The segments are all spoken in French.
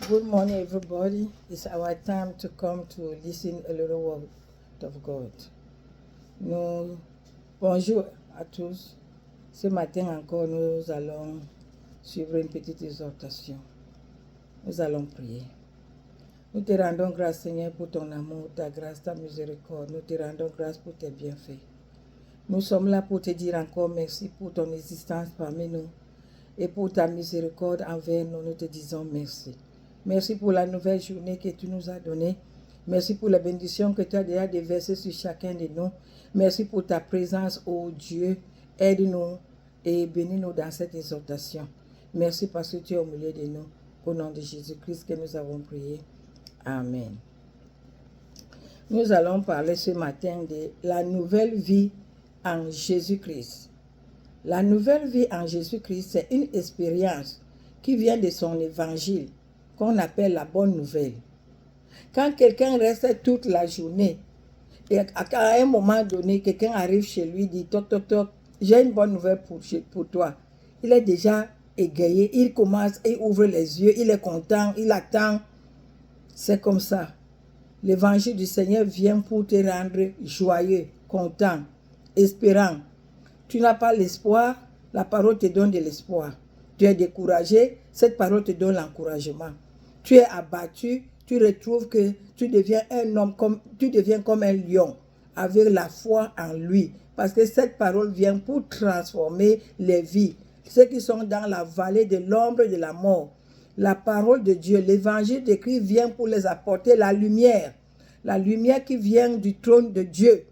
Good morning, everybody. It's our time to come to listen a little word of God. Nous, bonjour à tous. Ce matin encore, nous allons suivre une petite exhortation. Nous allons prier. Nous te rendons grâce, Seigneur, pour ton amour, ta grâce, ta miséricorde. Nous te rendons grâce pour tes bienfaits. Nous sommes là pour te dire encore merci pour ton existence parmi nous et pour ta miséricorde envers nous. Nous te disons merci. Merci pour la nouvelle journée que tu nous as donnée. Merci pour la bénédiction que tu as déjà déversée sur chacun de nous. Merci pour ta présence, ô Dieu. Aide-nous et bénis-nous dans cette exhortation. Merci parce que tu es au milieu de nous. Au nom de Jésus-Christ que nous avons prié. Amen. Nous allons parler ce matin de la nouvelle vie en Jésus-Christ. La nouvelle vie en Jésus-Christ, c'est une expérience qui vient de son évangile, qu'on appelle la bonne nouvelle. Quand quelqu'un reste toute la journée, et à un moment donné, quelqu'un arrive chez lui, dit toc toc toc, j'ai une bonne nouvelle pour toi. Il est déjà égayé, il commence, il ouvre les yeux, il est content, il attend. C'est comme ça. L'évangile du Seigneur vient pour te rendre joyeux, content, espérant. Tu n'as pas l'espoir, la parole te donne de l'espoir. Tu es découragé, cette parole te donne l'encouragement. Tu es abattu, tu retrouves que tu deviens un homme, tu deviens comme un lion, avec la foi en lui. Parce que cette parole vient pour transformer les vies. Ceux qui sont dans la vallée de l'ombre de la mort. La parole de Dieu, l'évangile de Christ vient pour les apporter la lumière. La lumière qui vient du trône de Dieu.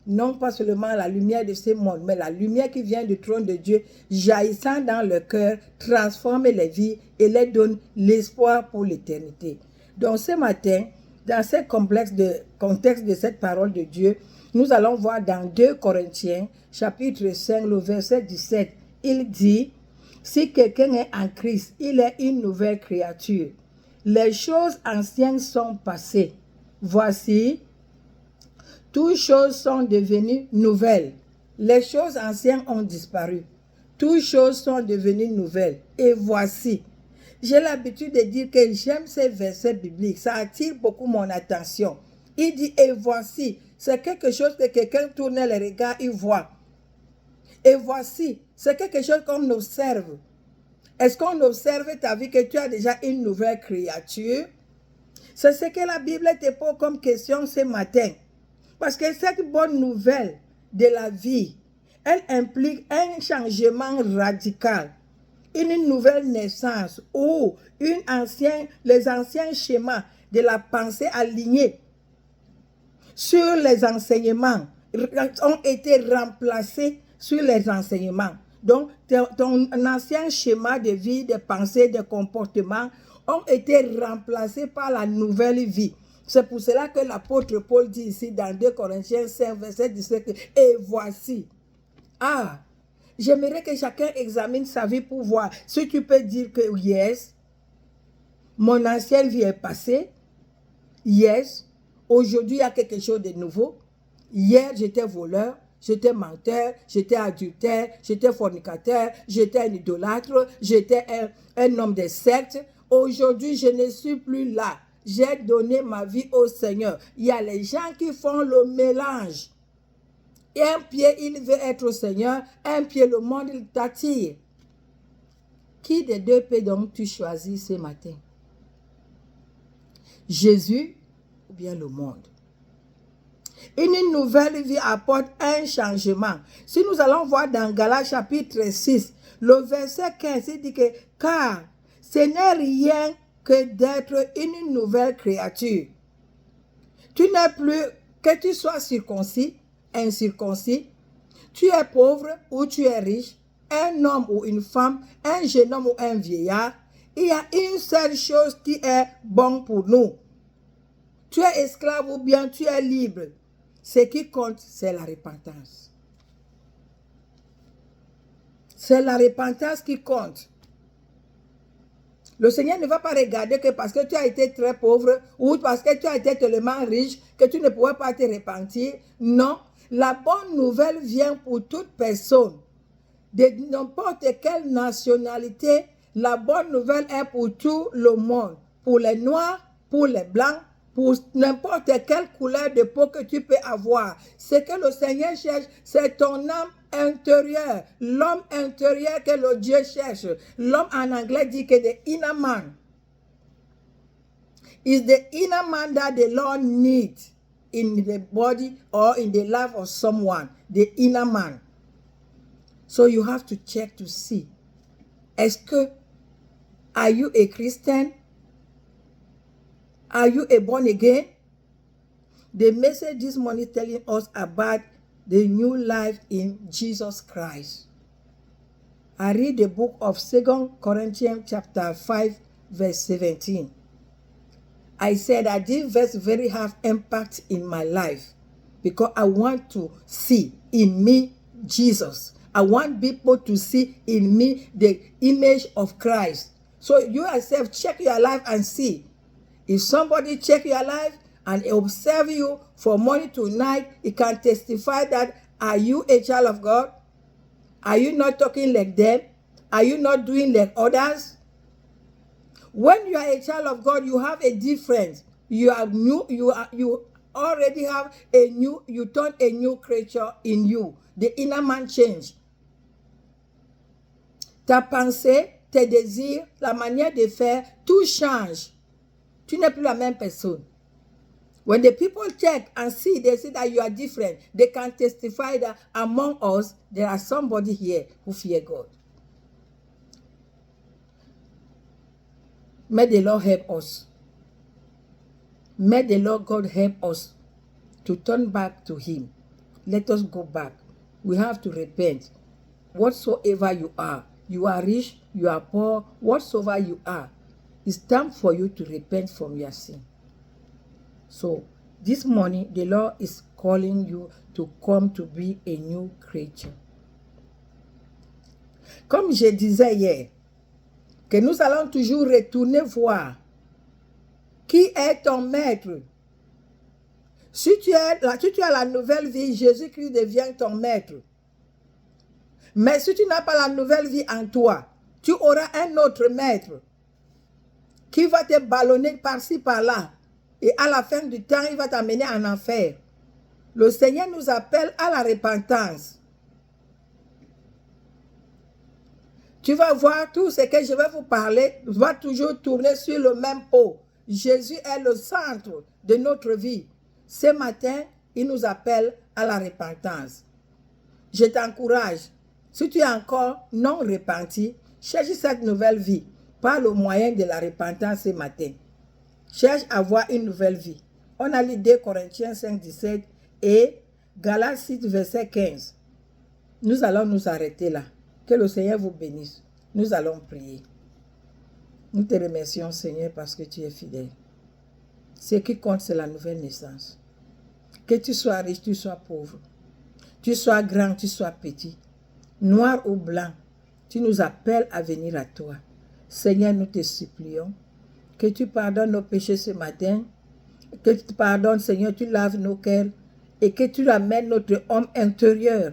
Non pas seulement la lumière de ce monde, mais la lumière qui vient du trône de Dieu, jaillissant dans le cœur, transforme les vies et les donne l'espoir pour l'éternité. Donc ce matin, dans ce contexte de cette parole de Dieu, nous allons voir dans 2 Corinthiens, chapitre 5, le verset 17, il dit, « Si quelqu'un est en Christ, il est une nouvelle créature. Les choses anciennes sont passées. Voici, toutes choses sont devenues nouvelles. Les choses anciennes ont disparu. Toutes choses sont devenues nouvelles. Et voici. » J'ai l'habitude de dire que j'aime ces versets bibliques. Ça attire beaucoup mon attention. Il dit, et voici. C'est quelque chose que quelqu'un tourne les regards, il voit. Et voici. C'est quelque chose qu'on observe. Est-ce qu'on observe ta vie que tu as déjà une nouvelle créature? C'est ce que la Bible te pose comme question ce matin. Parce que cette bonne nouvelle de la vie, elle implique un changement radical, une nouvelle naissance où les anciens schémas de la pensée alignés sur les enseignements ont été remplacés sur les enseignements. Donc, ton ancien schéma de vie, de pensée, de comportement ont été remplacés par la nouvelle vie. C'est pour cela que l'apôtre Paul dit ici dans 2 Corinthiens 5, verset 17, « Et voici. » Ah, j'aimerais que chacun examine sa vie pour voir si tu peux dire que yes, mon ancienne vie est passée. Yes, aujourd'hui il y a quelque chose de nouveau. Hier j'étais voleur, j'étais menteur, j'étais adultère, j'étais fornicateur, j'étais un idolâtre, j'étais un homme de secte. Aujourd'hui je ne suis plus là. J'ai donné ma vie au Seigneur. Il y a les gens qui font le mélange. Et un pied, il veut être au Seigneur. Un pied, le monde, il t'attire. Qui des deux peux donc tu choisis ce matin? Jésus ou bien le monde? Une nouvelle vie apporte un changement. Si nous allons voir dans Galates chapitre 6, le verset 15, il dit que « Car ce n'est rien que d'être une nouvelle créature. Tu n'es plus, que tu sois circoncis, incirconcis, tu es pauvre ou tu es riche, un homme ou une femme, un jeune homme ou un vieillard, il y a une seule chose qui est bonne pour nous. Tu es esclave ou bien tu es libre. Ce qui compte, c'est la repentance. C'est la repentance qui compte. Le Seigneur ne va pas regarder que parce que tu as été très pauvre ou parce que tu as été tellement riche que tu ne pourrais pas te repentir. Non, la bonne nouvelle vient pour toute personne. De n'importe quelle nationalité, la bonne nouvelle est pour tout le monde. pour les noirs, pour les blancs, pour n'importe quelle couleur de peau que tu peux avoir. Ce que le Seigneur cherche, c'est ton âme intérieure, l'homme intérieur que le Dieu cherche. L'homme en anglais dit que the inner man. Is the inner man that the Lord needs in the body or in the life of someone, the inner man. So you have to check to see. Est-ce que, are you a Christian? Are you a born again? The message this morning is telling us about the new life in Jesus Christ. I read the book of 2 Corinthians chapter 5, verse 17. I said that this verse very have impact in my life because I want to see in me Jesus. I want people to see in me the image of Christ. So you yourself check your life and see. If somebody check your life and observe you from morning to night, he can testify that, are you a child of God? Are you not talking like them? Are you not doing like others? When you are a child of God, you have a difference. You are new. You already have a new. You turn a new creature in you. The inner man change. Ta pensée, tes désirs, la manière de faire, tout change. Tu n'es plus la même personne. When the people check and see, they see that you are different. They can testify that among us, there are somebody here who fear God. May the Lord help us. May the Lord God help us to turn back to Him. Let us go back. We have to repent. Whatsoever you are rich, you are poor, whatsoever you are, it's time for you to repent from your sin. So, this morning, the Lord is calling you to come to be a new creature. Comme je disais hier, que nous allons toujours retourner voir qui est ton maître. Si tu as la nouvelle vie, Jésus-Christ devient ton maître. Mais si tu n'as pas la nouvelle vie en toi, tu auras un autre maître qui va te ballonner par-ci, par-là. Et à la fin du temps, il va t'amener en enfer. Le Seigneur nous appelle à la repentance. Tu vas voir tout ce que je vais vous parler va toujours tourner sur le même pot. Jésus est le centre de notre vie. Ce matin, il nous appelle à la repentance. Je t'encourage, si tu es encore non repenti, cherche cette nouvelle vie par le moyen de la repentance ce matin. Cherche à avoir une nouvelle vie. On a lu 2 Corinthiens 5, 17 et Galates 6, verset 15. Nous allons nous arrêter là. Que le Seigneur vous bénisse. Nous allons prier. Nous te remercions, Seigneur, parce que tu es fidèle. Ce qui compte, c'est la nouvelle naissance. Que tu sois riche, tu sois pauvre. Tu sois grand, tu sois petit. Noir ou blanc, tu nous appelles à venir à toi. Seigneur, nous te supplions que tu pardonnes nos péchés ce matin. Que tu pardonnes, Seigneur, tu laves nos cœurs et que tu ramènes notre homme intérieur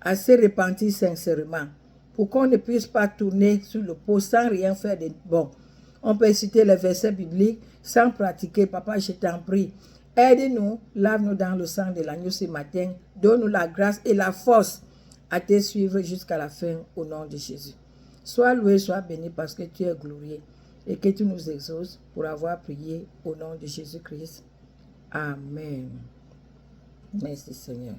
à se repentir sincèrement pour qu'on ne puisse pas tourner sur le pot sans rien faire de bon. On peut citer les versets bibliques sans pratiquer. Papa, je t'en prie, aide-nous, lave-nous dans le sang de l'agneau ce matin. Donne-nous la grâce et la force à te suivre jusqu'à la fin au nom de Jésus. Sois loué, sois béni parce que tu es glorieux et que tu nous exauces pour avoir prié au nom de Jésus-Christ. Amen. Merci Seigneur.